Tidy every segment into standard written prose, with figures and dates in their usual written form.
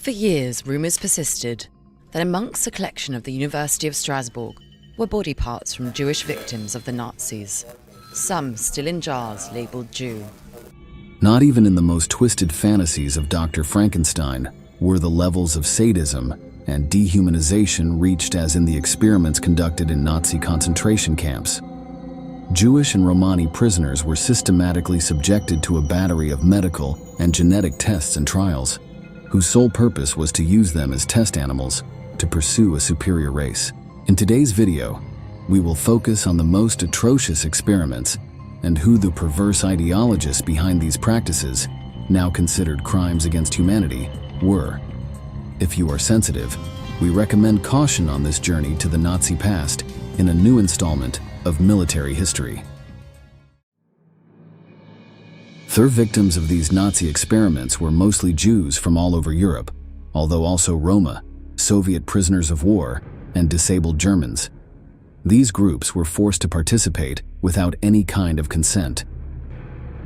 For years, rumours persisted that amongst the collection of the University of Strasbourg were body parts from Jewish victims of the Nazis, some still in jars labelled Jew. Not even in the most twisted fantasies of Dr. Frankenstein were the levels of sadism and dehumanization reached as in the experiments conducted in Nazi concentration camps. Jewish and Romani prisoners were systematically subjected to a battery of medical and genetic tests and trials, whose sole purpose was to use them as test animals to pursue a superior race. In today's video, we will focus on the most atrocious experiments and who the perverse ideologists behind these practices, now considered crimes against humanity, were. If you are sensitive, we recommend caution on this journey to the Nazi past in a new installment of Military History. The victims of these Nazi experiments were mostly Jews from all over Europe, although also Roma, Soviet prisoners of war, and disabled Germans. These groups were forced to participate without any kind of consent.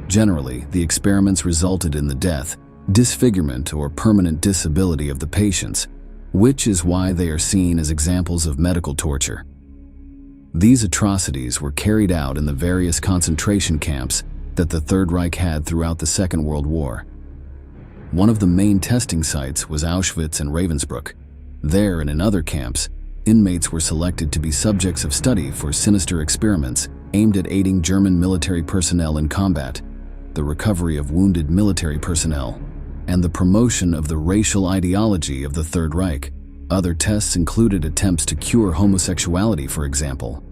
Generally, the experiments resulted in the death, disfigurement, or permanent disability of the patients, which is why they are seen as examples of medical torture. These atrocities were carried out in the various concentration camps that the Third Reich had throughout the Second World War. One of the main testing sites was Auschwitz and Ravensbrück. There and in other camps, inmates were selected to be subjects of study for sinister experiments aimed at aiding German military personnel in combat, the recovery of wounded military personnel, and the promotion of the racial ideology of the Third Reich. Other tests included attempts to cure homosexuality, for example.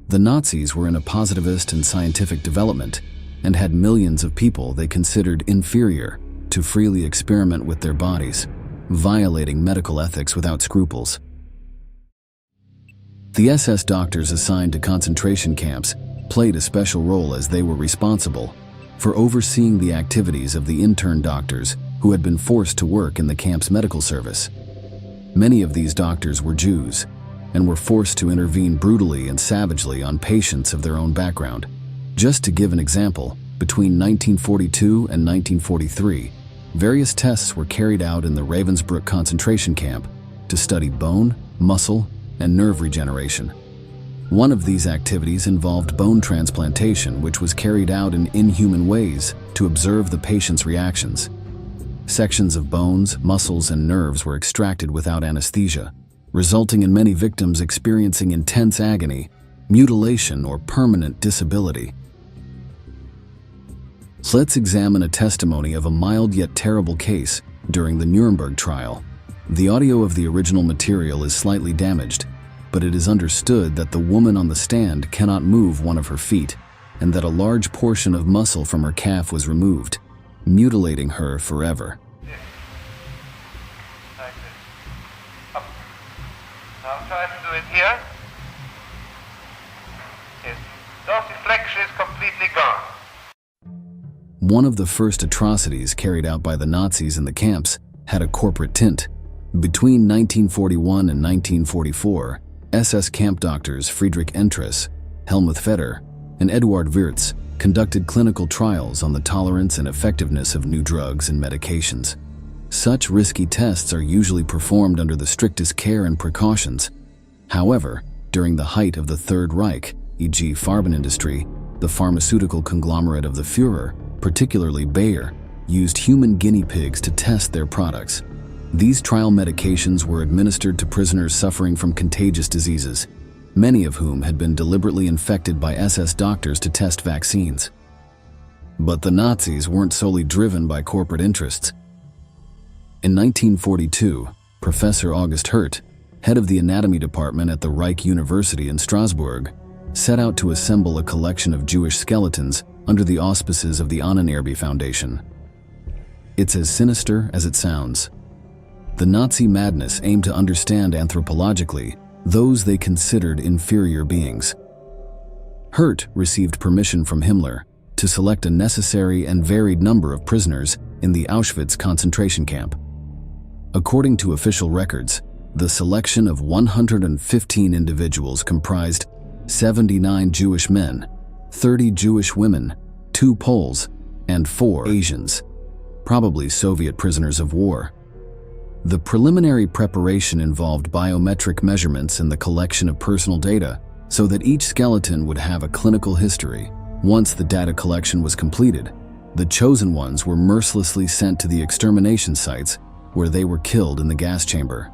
The Nazis were in a positivist and scientific development and had millions of people they considered inferior to freely experiment with their bodies, violating medical ethics without scruples. The SS doctors assigned to concentration camps played a special role as they were responsible for overseeing the activities of the intern doctors who had been forced to work in the camp's medical service. Many of these doctors were Jews and were forced to intervene brutally and savagely on patients of their own background. Just to give an example, between 1942 and 1943, various tests were carried out in the Ravensbrück concentration camp to study bone, muscle, and nerve regeneration. One of these activities involved bone transplantation, which was carried out in inhuman ways to observe the patient's reactions. Sections of bones, muscles, and nerves were extracted without anesthesia, resulting in many victims experiencing intense agony, mutilation, or permanent disability. Let's examine a testimony of a mild yet terrible case during the Nuremberg trial. The audio of the original material is slightly damaged, but it is understood that the woman on the stand cannot move one of her feet, and that a large portion of muscle from her calf was removed, mutilating her forever. Like this. Up. Now try to do it here. Yes. Dorsiflexion is completely gone. One of the first atrocities carried out by the Nazis in the camps had a corporate tint. Between 1941 and 1944, SS camp doctors Friedrich Entress, Helmut Feder, and Eduard Wirtz conducted clinical trials on the tolerance and effectiveness of new drugs and medications. Such risky tests are usually performed under the strictest care and precautions. However, during the height of the Third Reich, e.g. Farbenindustrie, the pharmaceutical conglomerate of the Führer, particularly Bayer, used human guinea pigs to test their products. These trial medications were administered to prisoners suffering from contagious diseases, many of whom had been deliberately infected by SS doctors to test vaccines. But the Nazis weren't solely driven by corporate interests. In 1942, Professor August Hirt, head of the anatomy department at the Reich University in Strasbourg, set out to assemble a collection of Jewish skeletons under the auspices of the Ahnenerbe Foundation. It's as sinister as it sounds. The Nazi madness aimed to understand anthropologically those they considered inferior beings. Hirt received permission from Himmler to select a necessary and varied number of prisoners in the Auschwitz concentration camp. According to official records, the selection of 115 individuals comprised 79 Jewish men, 30 Jewish women, 2 Poles, and 4 Asians, probably Soviet prisoners of war. The preliminary preparation involved biometric measurements and the collection of personal data so that each skeleton would have a clinical history. Once the data collection was completed, the chosen ones were mercilessly sent to the extermination sites where they were killed in the gas chamber.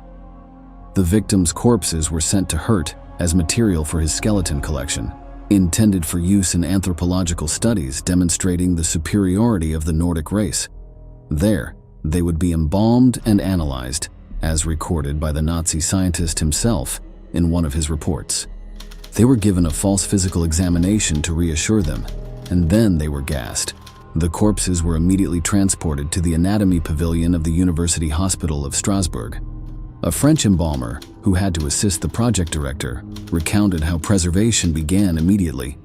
The victims' corpses were sent to Hurt as material for his skeleton collection, intended for use in anthropological studies demonstrating the superiority of the Nordic race. There, they would be embalmed and analyzed, as recorded by the Nazi scientist himself in one of his reports. They were given a false physical examination to reassure them, and then they were gassed. The corpses were immediately transported to the anatomy pavilion of the University Hospital of Strasbourg. A French embalmer, who had to assist the project director, recounted how preservation began immediately,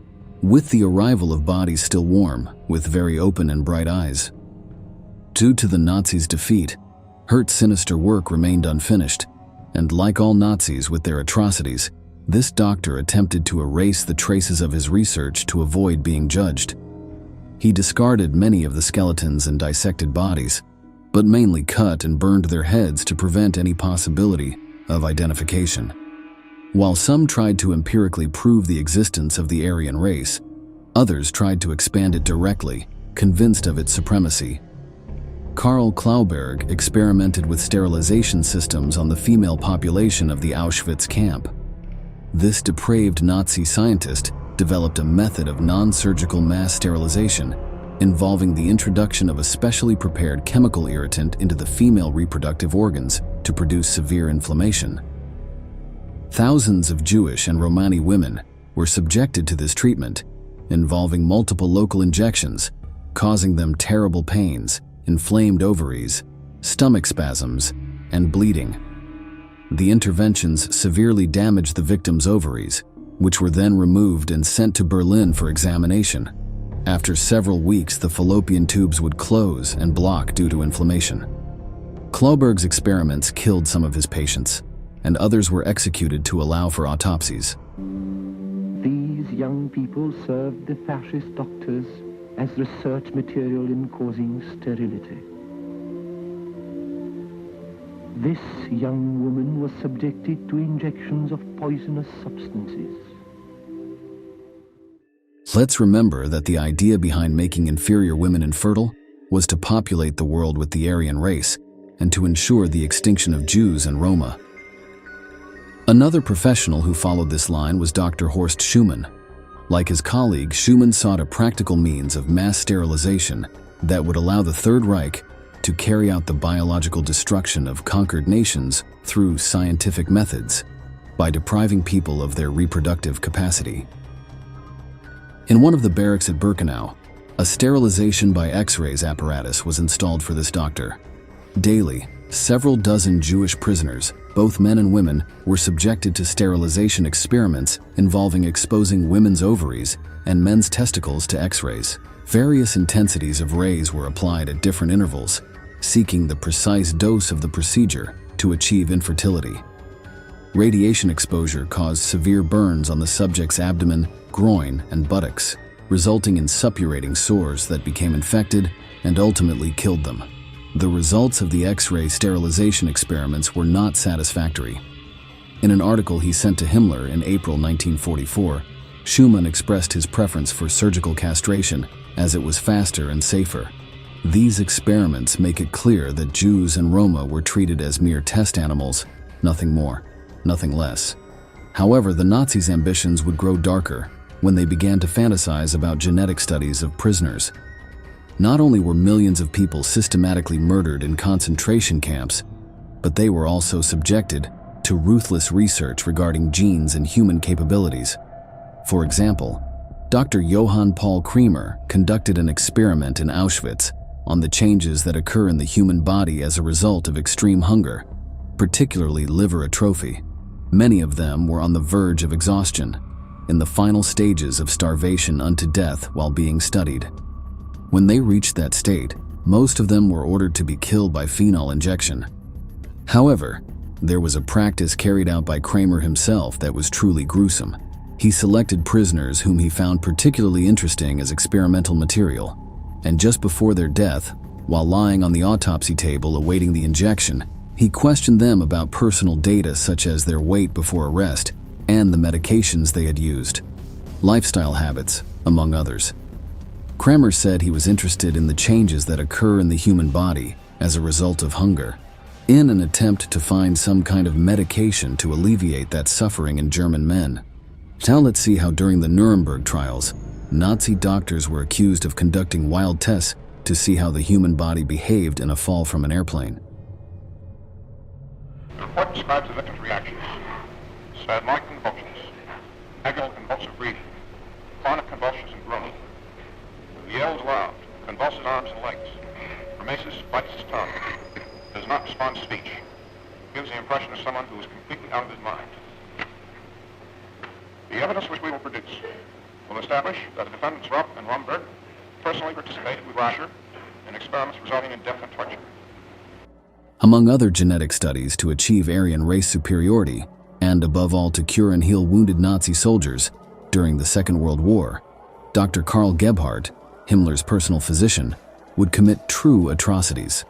with the arrival of bodies still warm, with very open and bright eyes. Due to the Nazis' defeat, Hurt's sinister work remained unfinished, and like all Nazis with their atrocities, this doctor attempted to erase the traces of his research to avoid being judged. He discarded many of the skeletons and dissected bodies, but mainly cut and burned their heads to prevent any possibility of identification. While some tried to empirically prove the existence of the Aryan race, others tried to expand it directly, convinced of its supremacy. Karl Klauberg experimented with sterilization systems on the female population of the Auschwitz camp. This depraved Nazi scientist developed a method of non-surgical mass sterilization involving the introduction of a specially prepared chemical irritant into the female reproductive organs to produce severe inflammation. Thousands of Jewish and Romani women were subjected to this treatment, involving multiple local injections, causing them terrible pains, inflamed ovaries, stomach spasms, and bleeding. The interventions severely damaged the victims' ovaries, which were then removed and sent to Berlin for examination. After several weeks, the fallopian tubes would close and block due to inflammation. Klauberg's experiments killed some of his patients, and others were executed to allow for autopsies. These young people served the fascist doctors as research material in causing sterility. This young woman was subjected to injections of poisonous substances. Let's remember that the idea behind making inferior women infertile was to populate the world with the Aryan race and to ensure the extinction of Jews and Roma. Another professional who followed this line was Dr. Horst Schumann. Like his colleague, Schumann sought a practical means of mass sterilization that would allow the Third Reich to carry out the biological destruction of conquered nations through scientific methods by depriving people of their reproductive capacity. In one of the barracks at Birkenau, a sterilization by X-rays apparatus was installed for this doctor. Daily, several dozen Jewish prisoners, both men and women, were subjected to sterilization experiments involving exposing women's ovaries and men's testicles to X-rays. Various intensities of rays were applied at different intervals, seeking the precise dose of the procedure to achieve infertility. Radiation exposure caused severe burns on the subject's abdomen, groin, and buttocks, resulting in suppurating sores that became infected and ultimately killed them. The results of the X-ray sterilization experiments were not satisfactory. In an article he sent to Himmler in April 1944, Schumann expressed his preference for surgical castration as it was faster and safer. These experiments make it clear that Jews and Roma were treated as mere test animals, nothing more, nothing less. However, the Nazis' ambitions would grow darker when they began to fantasize about genetic studies of prisoners. Not only were millions of people systematically murdered in concentration camps, but they were also subjected to ruthless research regarding genes and human capabilities. For example, Dr. Johann Paul Kremer conducted an experiment in Auschwitz on the changes that occur in the human body as a result of extreme hunger, particularly liver atrophy. Many of them were on the verge of exhaustion, in the final stages of starvation unto death while being studied. When they reached that state, most of them were ordered to be killed by phenol injection. However, there was a practice carried out by Kramer himself that was truly gruesome. He selected prisoners whom he found particularly interesting as experimental material, and just before their death, while lying on the autopsy table awaiting the injection, He questioned them about personal data such as their weight before arrest and the medications they had used, lifestyle habits, among others. Kramer said he was interested in the changes that occur in the human body as a result of hunger, in an attempt to find some kind of medication to alleviate that suffering in German men. Now let's see how during the Nuremberg trials, Nazi doctors were accused of conducting wild tests to see how the human body behaved in a fall from an airplane. The report describes the victim's reactions: spasmodic convulsions, agonal convulsive breathing, chronic convulsions and groaning. He yells aloud, convulses arms and legs, grimaces, bites his tongue, does not respond to speech, gives the impression of someone who is completely out of his mind. The evidence which we will produce will establish that the defendants Rupp and Romberg personally participated with Rasher in experiments resulting in death and torture. Among other genetic studies to achieve Aryan race superiority, and above all to cure and heal wounded Nazi soldiers during the Second World War, Dr. Karl Gebhardt, Himmler's personal physician, would commit true atrocities.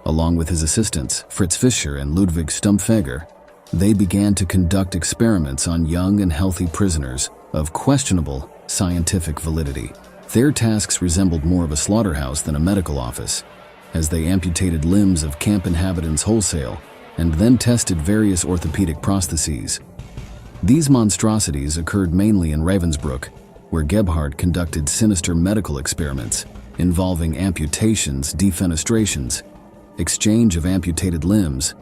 Along with his assistants, Fritz Fischer and Ludwig Stumpfegger, they began to conduct experiments on young and healthy prisoners of questionable scientific validity. Their tasks resembled more of a slaughterhouse than a medical office, as they amputated limbs of camp inhabitants wholesale and then tested various orthopedic prostheses. These monstrosities occurred mainly in Ravensbrück, where Gebhardt conducted sinister medical experiments involving amputations, defenestrations, exchange of amputated limbs,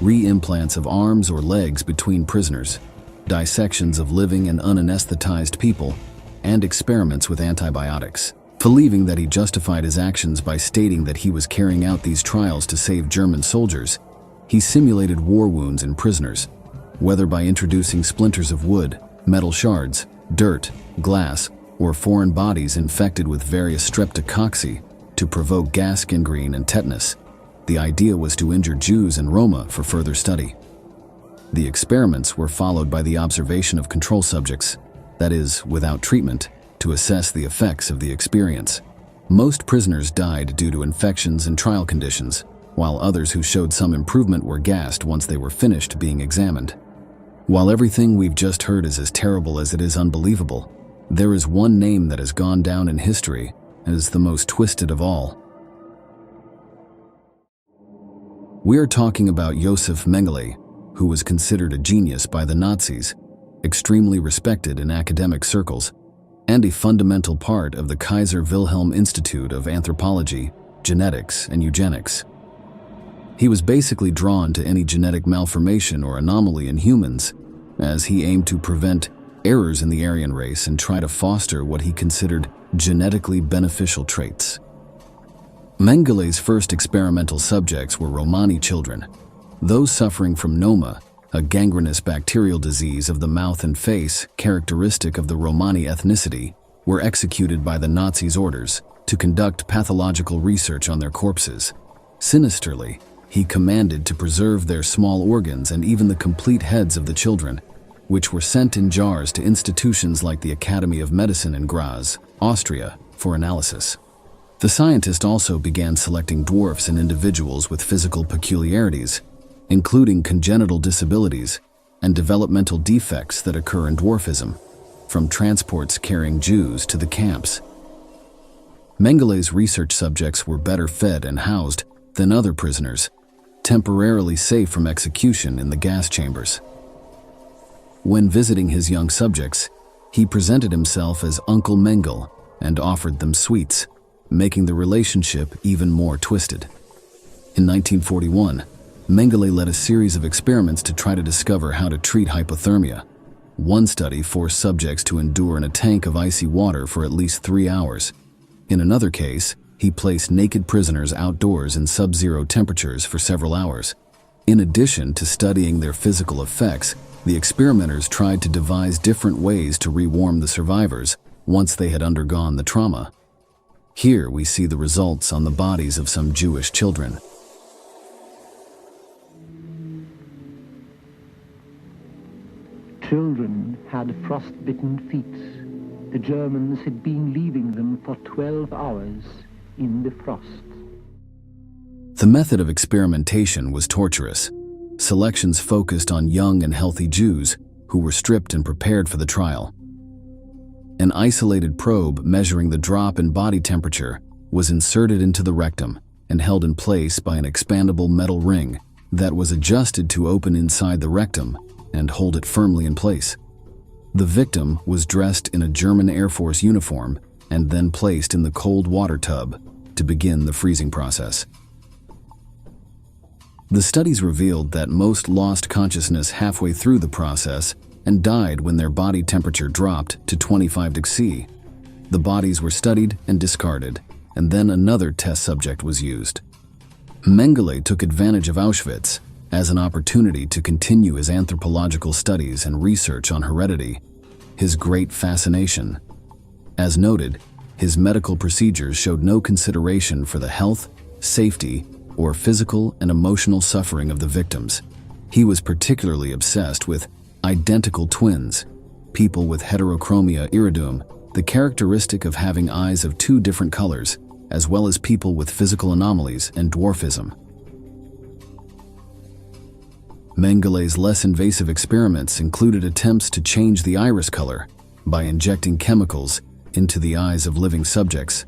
re-implants of arms or legs between prisoners, dissections of living and unanesthetized people, and experiments with antibiotics. Believing that he justified his actions by stating that he was carrying out these trials to save German soldiers, he simulated war wounds in prisoners, whether by introducing splinters of wood, metal shards, dirt, glass, or foreign bodies infected with various streptococci to provoke gas gangrene and tetanus. The idea was to injure Jews and Roma for further study. The experiments were followed by the observation of control subjects, that is, without treatment, to assess the effects of the experience. Most prisoners died due to infections and trial conditions, while others who showed some improvement were gassed once they were finished being examined. While everything we've just heard is as terrible as it is unbelievable, there is one name that has gone down in history as the most twisted of all. We are talking about Josef Mengele, who was considered a genius by the Nazis, extremely respected in academic circles, and a fundamental part of the Kaiser Wilhelm Institute of Anthropology, Genetics, and Eugenics. He was basically drawn to any genetic malformation or anomaly in humans, as he aimed to prevent errors in the Aryan race and try to foster what he considered genetically beneficial traits. Mengele's first experimental subjects were Romani children. Those suffering from noma, a gangrenous bacterial disease of the mouth and face characteristic of the Romani ethnicity, were executed by the Nazis' orders to conduct pathological research on their corpses. Sinisterly, he commanded to preserve their small organs and even the complete heads of the children, which were sent in jars to institutions like the Academy of Medicine in Graz, Austria, for analysis. The scientist also began selecting dwarfs and individuals with physical peculiarities, including congenital disabilities and developmental defects that occur in dwarfism, from transports carrying Jews to the camps. Mengele's research subjects were better fed and housed than other prisoners, temporarily safe from execution in the gas chambers. When visiting his young subjects, he presented himself as Uncle Mengele and offered them sweets, making the relationship even more twisted. In 1941, Mengele led a series of experiments to try to discover how to treat hypothermia. One study forced subjects to endure in a tank of icy water for at least 3 hours. In another case, he placed naked prisoners outdoors in sub-zero temperatures for several hours. In addition to studying their physical effects, the experimenters tried to devise different ways to rewarm the survivors once they had undergone the trauma. Here we see the results on the bodies of some Jewish children. Children had frost-bitten feet. The Germans had been leaving them for 12 hours in the frost. The method of experimentation was torturous. Selections focused on young and healthy Jews who were stripped and prepared for the trial. An isolated probe measuring the drop in body temperature was inserted into the rectum and held in place by an expandable metal ring that was adjusted to open inside the rectum and hold it firmly in place. The victim was dressed in a German Air Force uniform and then placed in the cold water tub to begin the freezing process. The studies revealed that most lost consciousness halfway through the process and died when their body temperature dropped to 25 degrees C. The bodies were studied and discarded, and then another test subject was used. Mengele took advantage of Auschwitz as an opportunity to continue his anthropological studies and research on heredity, his great fascination. As noted, his medical procedures showed no consideration for the health, safety, or physical and emotional suffering of the victims. He was particularly obsessed with identical twins, people with heterochromia iridum, the characteristic of having eyes of two different colors, as well as people with physical anomalies and dwarfism. Mengele's less invasive experiments included attempts to change the iris color by injecting chemicals into the eyes of living subjects,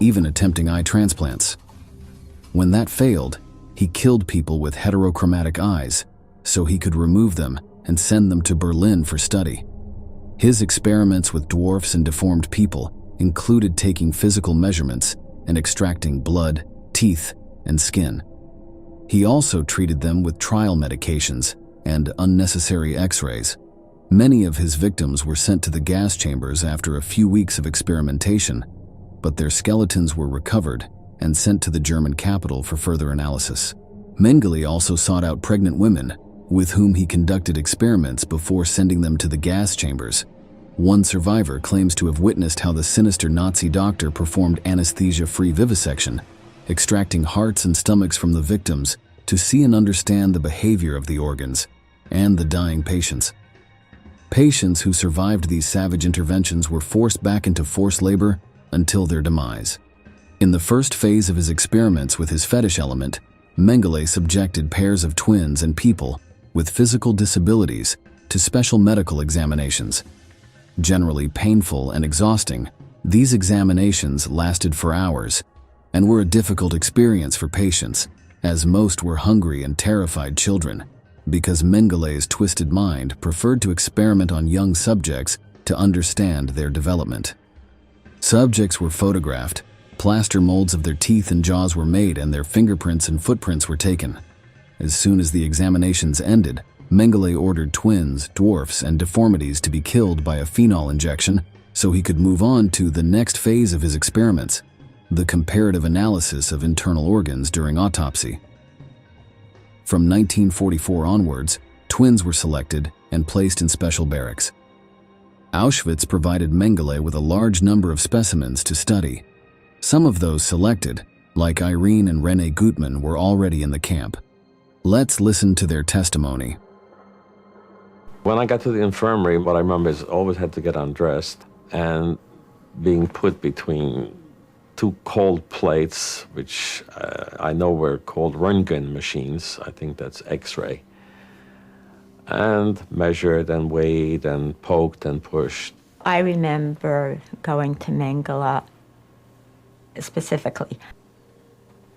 even attempting eye transplants. When that failed, he killed people with heterochromatic eyes so he could remove them and send them to Berlin for study. His experiments with dwarfs and deformed people included taking physical measurements and extracting blood, teeth, and skin. He also treated them with trial medications and unnecessary X-rays. Many of his victims were sent to the gas chambers after a few weeks of experimentation, but their skeletons were recovered and sent to the German capital for further analysis. Mengele also sought out pregnant women with whom he conducted experiments before sending them to the gas chambers. One survivor claims to have witnessed how the sinister Nazi doctor performed anesthesia-free vivisection, extracting hearts and stomachs from the victims to see and understand the behavior of the organs and the dying patients. Patients who survived these savage interventions were forced back into forced labor until their demise. In the first phase of his experiments with his fetish element, Mengele subjected pairs of twins and people with physical disabilities to special medical examinations. Generally painful and exhausting, these examinations lasted for hours and were a difficult experience for patients, as most were hungry and terrified children, because Mengele's twisted mind preferred to experiment on young subjects to understand their development. Subjects were photographed, plaster molds of their teeth and jaws were made, and their fingerprints and footprints were taken. As soon as the examinations ended, Mengele ordered twins, dwarfs, and deformities to be killed by a phenol injection so he could move on to the next phase of his experiments, the comparative analysis of internal organs during autopsy. From 1944 onwards, twins were selected and placed in special barracks. Auschwitz provided Mengele with a large number of specimens to study. Some of those selected, like Irene and Rene Gutmann, were already in the camp. Let's listen to their testimony. When I got to the infirmary, what I remember is always had to get undressed and being put between two cold plates, which I know were called Röntgen machines. I think that's X-ray. And measured and weighed and poked and pushed. I remember going to Mengele specifically,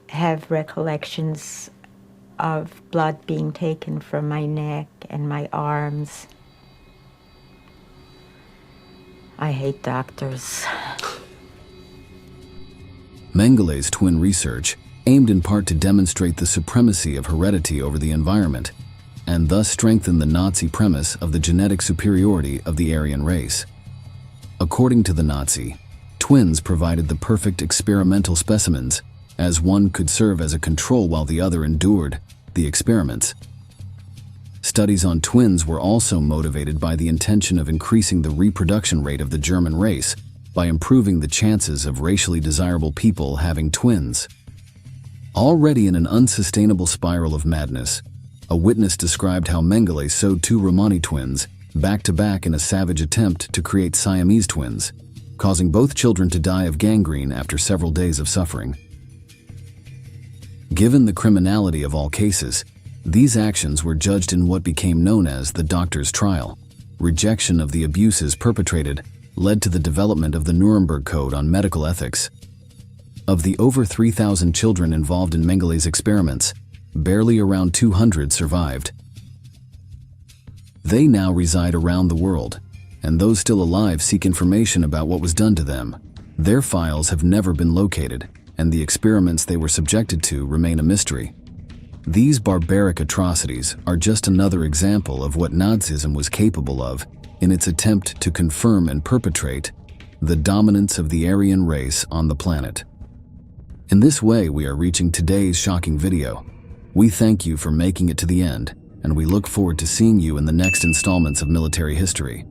have recollections of blood being taken from my neck and my arms. I hate doctors. Mengele's twin research aimed in part to demonstrate the supremacy of heredity over the environment, and thus strengthen the Nazi premise of the genetic superiority of the Aryan race. According to the Nazi, twins provided the perfect experimental specimens, as one could serve as a control while the other endured the experiments. Studies on twins were also motivated by the intention of increasing the reproduction rate of the German race by improving the chances of racially desirable people having twins. Already in an unsustainable spiral of madness, a witness described how Mengele sewed two Romani twins back-to-back in a savage attempt to create Siamese twins, causing both children to die of gangrene after several days of suffering. Given the criminality of all cases, these actions were judged in what became known as the doctor's trial. Rejection of the abuses perpetrated led to the development of the Nuremberg Code on medical ethics. Of the over 3,000 children involved in Mengelé's experiments, barely around 200 survived. They now reside around the world, and those still alive seek information about what was done to them. Their files have never been located, and the experiments they were subjected to remain a mystery. These barbaric atrocities are just another example of what Nazism was capable of in its attempt to confirm and perpetrate the dominance of the Aryan race on the planet. In this way, we are reaching today's shocking video. We thank you for making it to the end, and we look forward to seeing you in the next installments of Military History.